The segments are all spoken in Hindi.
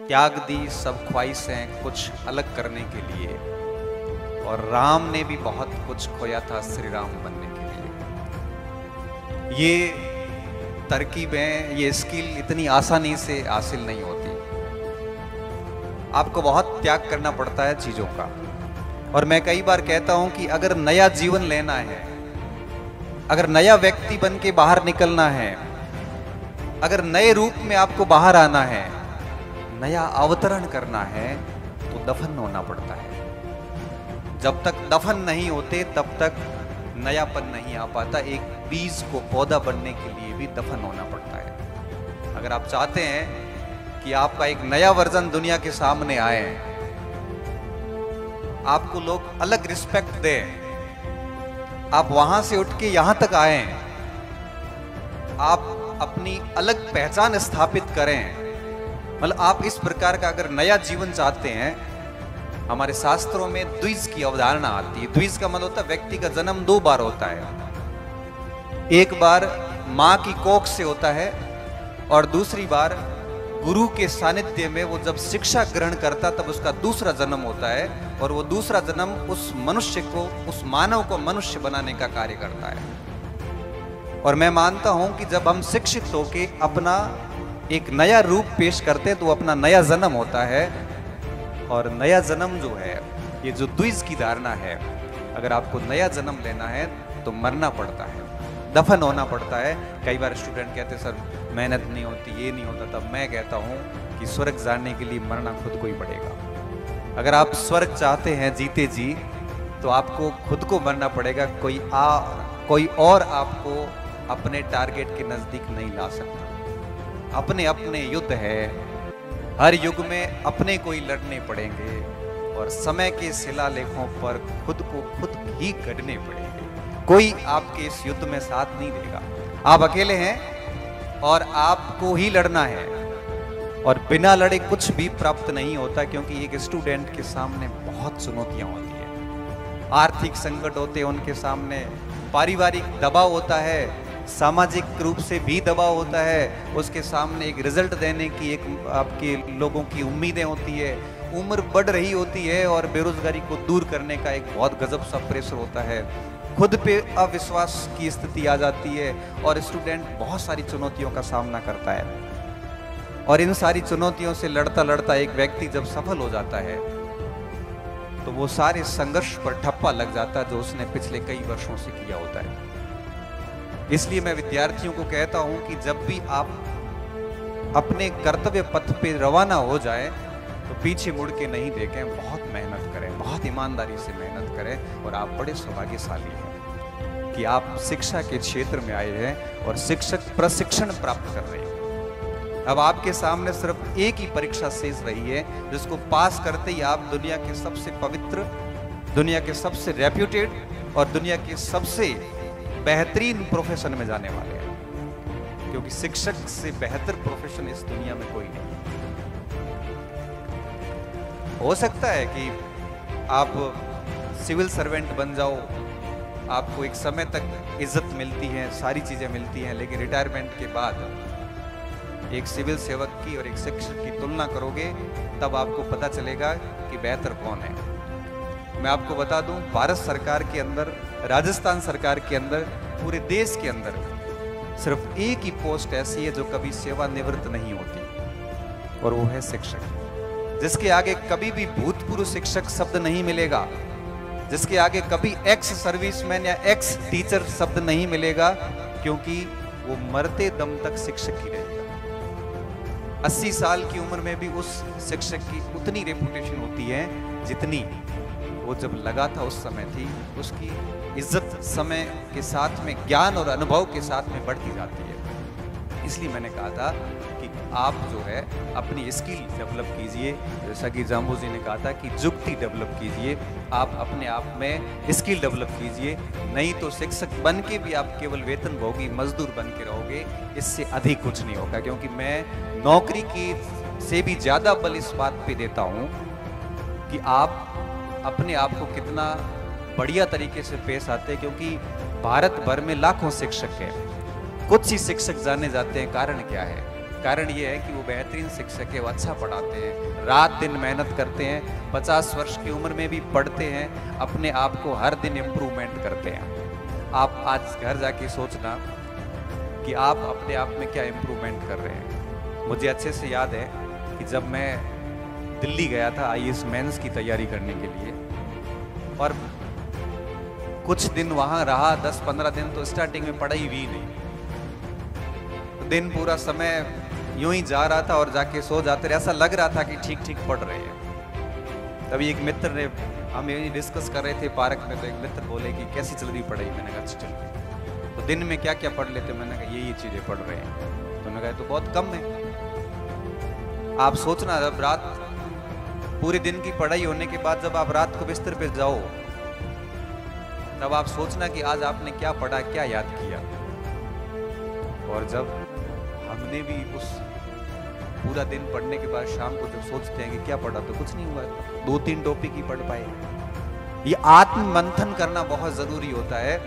त्याग दी सब ख्वाहिशें कुछ अलग करने के लिए, और राम ने भी बहुत कुछ खोया था श्री राम बनने के लिए। ये तरकीबें, ये स्किल इतनी आसानी से हासिल नहीं होती। आपको बहुत त्याग करना पड़ता है चीजों का। और मैं कई बार कहता हूं कि अगर नया जीवन लेना है, अगर नया व्यक्ति बन के बाहर निकलना है, अगर नए रूप में आपको बाहर आना है, नया अवतरण करना है, तो दफन होना पड़ता है। जब तक दफन नहीं होते तब तक नयापन नहीं आ पाता। एक बीज को पौधा बनने के लिए भी दफन होना पड़ता है। अगर आप चाहते हैं कि आपका एक नया वर्जन दुनिया के सामने आए, आपको लोग अलग रिस्पेक्ट दें, आप वहां से उठ के यहां तक आए, आप अपनी अलग पहचान स्थापित करें, मतलब आप इस प्रकार का अगर नया जीवन चाहते हैं, हमारे शास्त्रों में द्विज की अवधारणा आती है। द्विज का मतलब होता है व्यक्ति का जन्म दो बार होता है। एक बार मां की कोख से होता है और दूसरी बार गुरु के सानिध्य में वो जब शिक्षा ग्रहण करता तब उसका दूसरा जन्म होता है, और वो दूसरा जन्म उस मनुष्य को, उस मानव को मनुष्य बनाने का कार्य करता है। और मैं मानता हूं कि जब हम शिक्षित होके अपना एक नया रूप पेश करते हैं तो अपना नया जन्म होता है। और नया जन्म जो है, ये जो द्विज की धारणा है, अगर आपको नया जन्म लेना है तो मरना पड़ता है, दफन होना पड़ता है। कई बार स्टूडेंट कहते हैं सर मेहनत नहीं होती, ये नहीं होता। तब मैं कहता हूँ कि स्वर्ग जाने के लिए मरना खुद को ही पड़ेगा। अगर आप स्वर्ग चाहते हैं जीते जी, तो आपको खुद को मरना पड़ेगा। कोई और आपको अपने टारगेट के नजदीक नहीं ला सकता। अपने अपने युद्ध है, हर युग में अपने को ही लड़ने पड़ेंगे, और समय के शिलालेखों पर खुद को खुद ही गढ़ने पड़ेंगे। कोई आपके इस युद्ध में साथ नहीं देगा। आप अकेले हैं और आपको ही लड़ना है, और बिना लड़े कुछ भी प्राप्त नहीं होता। क्योंकि एक स्टूडेंट के सामने बहुत चुनौतियां होती है, आर्थिक संकट होते हैं उनके सामने, पारिवारिक दबाव होता है, सामाजिक रूप से भी दबाव होता है, उसके सामने एक रिजल्ट देने की एक आपके लोगों की उम्मीदें होती है, उम्र बढ़ रही होती है, और बेरोजगारी को दूर करने का एक बहुत गजब सा प्रेशर होता है, खुद पे अविश्वास की स्थिति आ जाती है, और स्टूडेंट बहुत सारी चुनौतियों का सामना करता है। और इन सारी चुनौतियों से लड़ता लड़ता एक व्यक्ति जब सफल हो जाता है, तो वो सारे संघर्ष पर ठप्पा लग जाता है जो उसने पिछले कई वर्षों से किया होता है। इसलिए मैं विद्यार्थियों को कहता हूं कि जब भी आप अपने कर्तव्य पथ पे रवाना हो जाए तो पीछे मुड़ के नहीं देखें, बहुत मेहनत करें, बहुत ईमानदारी से मेहनत करें। और आप बड़े सौभाग्यशाली हैं कि आप शिक्षा के क्षेत्र में आए हैं और शिक्षक प्रशिक्षण प्राप्त कर रहे हैं। अब आपके सामने सिर्फ एक ही परीक्षा शेष रही है, जिसको पास करते ही आप दुनिया के सबसे पवित्र, दुनिया के सबसे रेप्यूटेड और दुनिया के सबसे बेहतरीन प्रोफेशन में जाने वाले हैं। क्योंकि शिक्षक से बेहतर प्रोफेशन इस दुनिया में कोई नहीं। हो सकता है कि आप सिविल सर्वेंट बन जाओ, आपको एक समय तक इज्जत मिलती है, सारी चीजें मिलती हैं, लेकिन रिटायरमेंट के बाद एक सिविल सेवक की और एक शिक्षक की तुलना करोगे तब आपको पता चलेगा कि बेहतर कौन है। मैं आपको बता दूं, भारत सरकार के अंदर, राजस्थान सरकार के अंदर, पूरे देश के अंदर सिर्फ एक ही पोस्ट ऐसी है जो कभी सेवानिवृत्त नहीं होती, और वो है शिक्षक। जिसके आगे कभी भी भूतपूर्व शिक्षक शब्द नहीं मिलेगा, जिसके आगे कभी एक्स सर्विसमैन या एक्स टीचर शब्द नहीं मिलेगा, क्योंकि वो मरते दम तक शिक्षक ही रहेगा। 80 साल की उम्र में भी उस शिक्षक की उतनी रेपुटेशन होती है जितनी वो जब लगा था उस समय थी। उसकी इज्जत समय के साथ में, ज्ञान और अनुभव के साथ में बढ़ती जाती है। इसलिए मैंने कहा था कि आप जो है अपनी स्किल डेवलप कीजिए, जैसा कि जाम्बू जी ने कहा था कि जुक्ति डेवलप कीजिए। आप अपने आप में स्किल डेवलप कीजिए, नहीं तो शिक्षक बन के भी आप केवल वेतन भोगी मजदूर बन के रहोगे, इससे अधिक कुछ नहीं होगा। क्योंकि मैं नौकरी की से भी ज्यादा बल इस बात पे देता हूँ कि आप अपने आप को कितना बढ़िया तरीके से पेश आते हैं। क्योंकि भारत भर में लाखों शिक्षक हैं, कुछ ही शिक्षक जाने जाते हैं। कारण क्या है? कारण ये है कि वो बेहतरीन शिक्षक है, वो अच्छा पढ़ाते हैं, रात दिन मेहनत करते हैं, 50 वर्ष की उम्र में भी पढ़ते हैं, अपने आप को हर दिन इम्प्रूवमेंट करते हैं। आप आज घर जाके सोचना कि आप अपने आप में क्या इम्प्रूवमेंट कर रहे हैं। मुझे अच्छे से याद है कि जब मैं दिल्ली गया था IAS मेंस की तैयारी करने के लिए, और कुछ दिन वहाँ रहा, 10-15 दिन, तो स्टार्टिंग में पढ़ाई हुई नहीं। दिन पूरा समय यूं ही जा रहा था और जाके सो जाते रहे, ऐसा लग रहा था कि ठीक ठीक पढ़ रहे हैं। तभी एक मित्र ने, हम यही डिस्कस कर रहे थे पार्क में, तो एक मित्र बोले कि कैसी चल रही पढ़ाई। मैंने कहा अच्छी चल रही। तो दिन में क्या क्या पढ़ लेते? मैंने कहा ये चीज़ें पढ़ रहे हैं। तो मैंने कहा तो बहुत कम है। आप सोचना, जब रात पूरे दिन की पढ़ाई होने के बाद जब आप रात को बिस्तर पे जाओ, तब आप सोचना कि आज आपने क्या पढ़ा, क्या याद किया। और जब हमने भी उस पूरा दिन पढ़ने के बाद शाम को जब सोचते हैं कि क्या पढ़ा, तो कुछ नहीं हुआ, 2-3 टॉपिक ही पढ़ पाए। ये आत्म मंथन करना बहुत जरूरी होता है।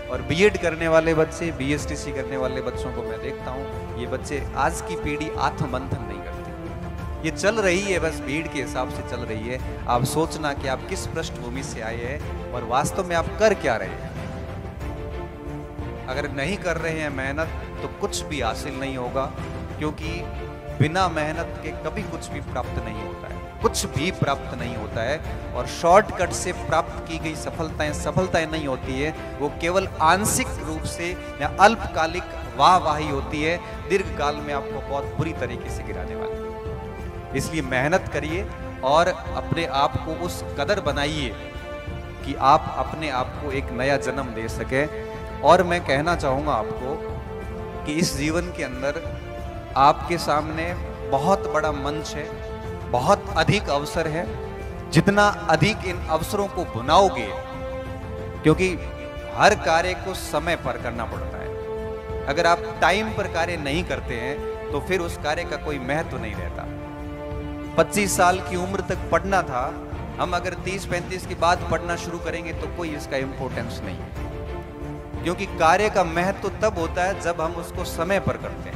और बीएड करने वाले बच्चे, BSTC करने वाले बच्चों को मैं देखता हूँ, ये बच्चे, आज की पीढ़ी आत्म मंथन नहीं करती। ये चल रही है बस भीड़ के हिसाब से चल रही है। आप सोचना कि आप किस पृष्ठभूमि से आए हैं और वास्तव में आप कर क्या रहे हैं। अगर नहीं कर रहे हैं मेहनत, तो कुछ भी हासिल नहीं होगा, क्योंकि बिना मेहनत के कभी कुछ भी प्राप्त नहीं होता है, कुछ भी प्राप्त नहीं होता है। और शॉर्टकट से प्राप्त की गई सफलताएं नहीं होती है, वो केवल आंशिक रूप से या अल्पकालिक वाहवाही होती है, दीर्घकाल में आपको बहुत बुरी तरीके से गिराने वाली है। इसलिए मेहनत करिए और अपने आप को उस कदर बनाइए कि आप अपने आप को एक नया जन्म दे सके। और मैं कहना चाहूँगा आपको कि इस जीवन के अंदर आपके सामने बहुत बड़ा मंच है, बहुत अधिक अवसर है। जितना अधिक इन अवसरों को भुनाओगे, क्योंकि हर कार्य को समय पर करना पड़ता है। अगर आप टाइम पर कार्य नहीं करते हैं तो फिर उस कार्य का कोई महत्व नहीं रहता। 25 साल की उम्र तक पढ़ना था, हम अगर 30-35 के बाद पढ़ना शुरू करेंगे तो कोई इसका इम्पोर्टेंस नहीं है, क्योंकि कार्य का महत्व तब होता है जब हम उसको समय पर करते हैं।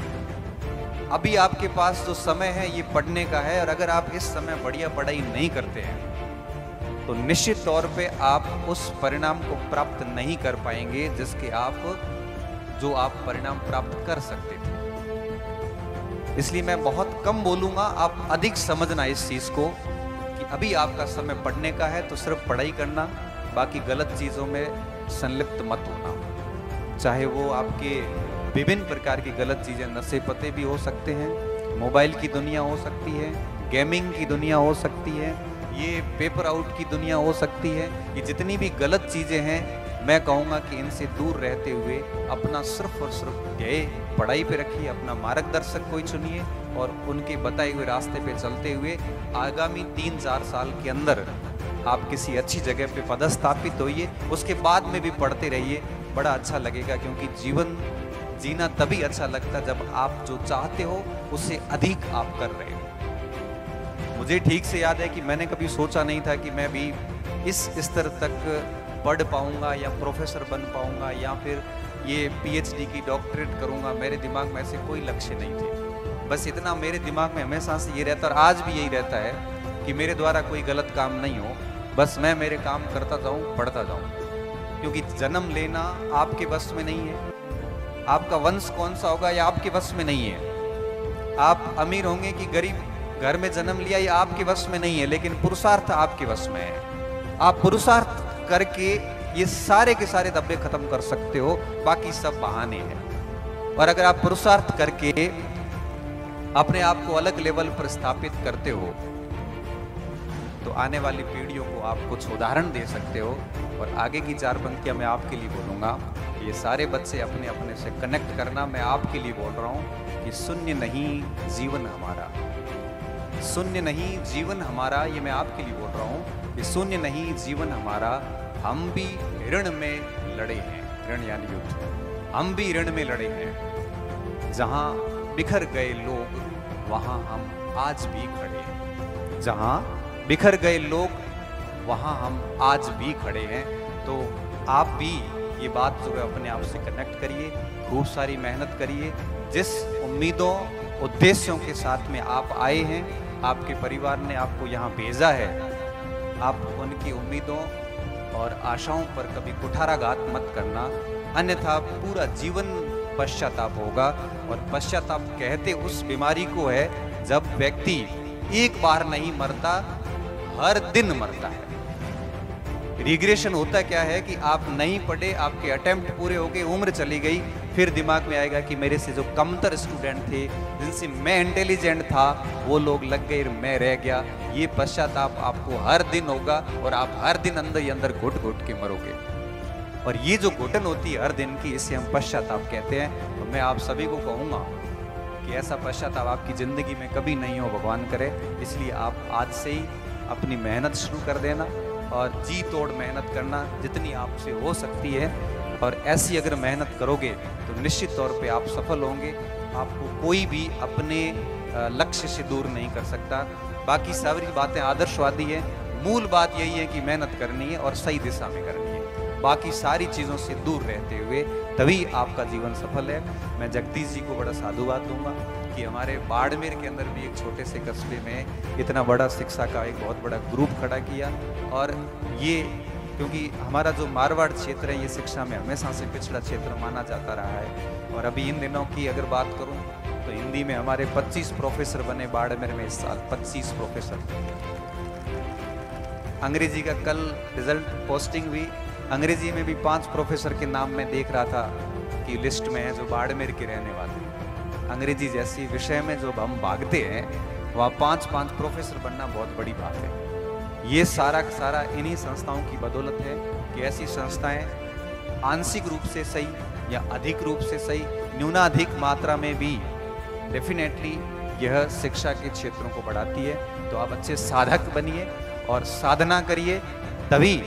अभी आपके पास जो समय है ये पढ़ने का है, और अगर आप इस समय बढ़िया पढ़ाई नहीं करते हैं तो निश्चित तौर पे आप उस परिणाम को प्राप्त नहीं कर पाएंगे जो आप परिणाम प्राप्त कर सकते थे। इसलिए मैं बहुत कम बोलूंगा, आप अधिक समझना इस चीज को कि अभी आपका समय पढ़ने का है, तो सिर्फ पढ़ाई करना, बाकी गलत चीजों में संलिप्त मत होना। चाहे वो आपके विभिन्न प्रकार की गलत चीजें, नशे पते भी हो सकते हैं, मोबाइल की दुनिया हो सकती है, गेमिंग की दुनिया हो सकती है, ये पेपर आउट की दुनिया हो सकती है। ये जितनी भी गलत चीजें हैं, मैं कहूँगा कि इनसे दूर रहते हुए अपना सिर्फ और सिर्फ ध्येय पढ़ाई पे रखिए, अपना मार्गदर्शक कोई चुनिए और उनके बताए हुए रास्ते पे चलते हुए आगामी 3-4 साल के अंदर आप किसी अच्छी जगह पे पदस्थापित होइए। उसके बाद में भी पढ़ते रहिए, बड़ा अच्छा लगेगा, क्योंकि जीवन जीना तभी अच्छा लगता जब आप जो चाहते हो उससे अधिक आप कर रहे हो। मुझे ठीक से याद है कि मैंने कभी सोचा नहीं था कि मैं भी इस स्तर तक पढ़ पाऊंगा या प्रोफेसर बन पाऊंगा या फिर ये PhD की डॉक्टरेट करूंगा। मेरे दिमाग में ऐसे कोई लक्ष्य नहीं थे। बस इतना मेरे दिमाग में हमेशा से ये रहता, और आज भी यही रहता है कि मेरे द्वारा कोई गलत काम नहीं हो, बस मैं मेरे काम करता जाऊं, पढ़ता जाऊं। क्योंकि जन्म लेना आपके बस में नहीं है, आपका वंश कौन सा होगा या आपके बस में नहीं है। आप अमीर होंगे कि गरीब घर में जन्म लिया, ये आपके बस में नहीं है, लेकिन पुरुषार्थ आपके बस में है। आप पुरुषार्थ करके ये सारे के सारे दब्बे खत्म कर सकते हो, बाकी सब बहाने हैं। और अगर आप पुरुषार्थ करके अपने आप को अलग लेवल पर स्थापित करते हो, तो आने वाली पीढ़ियों को आप कुछ उदाहरण दे सकते हो। और आगे की 4 पंक्तियां मैं आपके लिए बोलूँगा, ये सारे बच्चे अपने अपने से कनेक्ट करना। मैं आपके लिए बोल रहा हूँ कि शून्य नहीं जीवन हमारा, शून्य नहीं जीवन हमारा, ये मैं आपके लिए बोल रहा हूँ कि शून्य नहीं जीवन हमारा। हम भी ऋण में लड़े हैं, ऋण यानी युद्ध, हम भी ऋण में लड़े हैं। जहाँ बिखर गए लोग वहाँ हम आज भी खड़े हैं, जहाँ बिखर गए लोग वहाँ हम आज भी खड़े हैं। तो आप भी ये बात जो है अपने आप से कनेक्ट करिए, खूब सारी मेहनत करिए। जिस उम्मीदों उद्देश्यों के साथ में आप आए हैं, आपके परिवार ने आपको यहाँ भेजा है। आप उनकी उम्मीदों और आशाओं पर कभी कुठाराघात मत करना, अन्यथा पूरा जीवन पश्चाताप होगा। और पश्चाताप कहते उस बीमारी को है जब व्यक्ति एक बार नहीं मरता, हर दिन मरता है। रिग्रेशन होता क्या है कि आप नहीं पढ़े, आपके अटेम्प्ट पूरे हो गए, उम्र चली गई, फिर दिमाग में आएगा कि मेरे से जो कमतर स्टूडेंट थे, जिनसे मैं इंटेलिजेंट था, वो लोग लग गए, मैं रह गया। ये पश्चाताप आपको हर दिन होगा और आप हर दिन अंदर ही अंदर घुट घुट के मरोगे। और ये जो घुटन होती है हर दिन की, इसे हम पश्चाताप कहते हैं। तो मैं आप सभी को कहूँगा कि ऐसा पश्चाताप आपकी ज़िंदगी में कभी नहीं हो, भगवान करे। इसलिए आप आज से ही अपनी मेहनत शुरू कर देना और जी तोड़ मेहनत करना जितनी आपसे हो सकती है। और ऐसी अगर मेहनत करोगे तो निश्चित तौर पे आप सफल होंगे। आपको कोई भी अपने लक्ष्य से दूर नहीं कर सकता। बाकी सारी बातें आदर्शवादी है, मूल बात यही है कि मेहनत करनी है और सही दिशा में करनी है। बाकी सारी चीज़ों से दूर रहते हुए तभी आपका जीवन सफल है। मैं जगदीश जी को बड़ा साधुवाद दूंगा कि हमारे बाड़मेर के अंदर भी एक छोटे से कस्बे में इतना बड़ा शिक्षा का एक बहुत बड़ा ग्रुप खड़ा किया। और ये क्योंकि हमारा जो मारवाड़ क्षेत्र है, ये शिक्षा में हमेशा से पिछड़ा क्षेत्र माना जाता रहा है। और अभी इन दिनों की अगर बात करूं तो हिंदी में हमारे 25 प्रोफेसर बने बाड़मेर में इस साल, 25 प्रोफेसर। अंग्रेजी का कल रिजल्ट पोस्टिंग हुई, अंग्रेजी में भी 5 प्रोफेसर के नाम मैं देख रहा था कि लिस्ट में है जो बाड़मेर के रहने वाले। अंग्रेजी जैसी विषय में जो हम भागते हैं, वहाँ 5-5 प्रोफेसर बनना बहुत बड़ी बात है। ये सारा सारा इन्हीं संस्थाओं की बदौलत है कि ऐसी संस्थाएं आंशिक रूप से सही या अधिक रूप से सही, न्यूनाधिक मात्रा में भी डेफिनेटली यह शिक्षा के क्षेत्रों को बढ़ाती है। तो आप अच्छे साधक बनिए और साधना करिए, तभी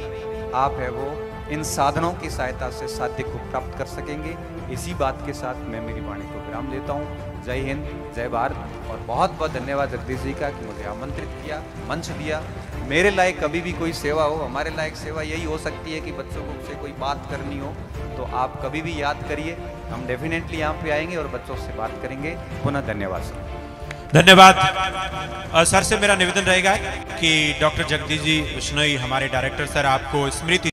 आप है वो इन साधनों की सहायता से साध्य को प्राप्त कर सकेंगे। इसी बात के साथ मैं मेरी वाणी को विराम देता हूँ। जय हिंद, जय भारत। और बहुत बहुत धन्यवाद जगदीश जी का कि मुझे आमंत्रित किया, मंच दिया। मेरे लायक कभी भी कोई सेवा हो, हमारे लायक सेवा यही हो सकती है कि बच्चों को से कोई बात करनी हो तो आप कभी भी याद करिए, हम डेफिनेटली यहाँ पे आएंगे और बच्चों से बात करेंगे। पुनः धन्यवाद सर। धन्यवाद सर। से मेरा निवेदन रहेगा कि डॉक्टर जगदीश जी बिश्नोई हमारे डायरेक्टर सर आपको स्मृति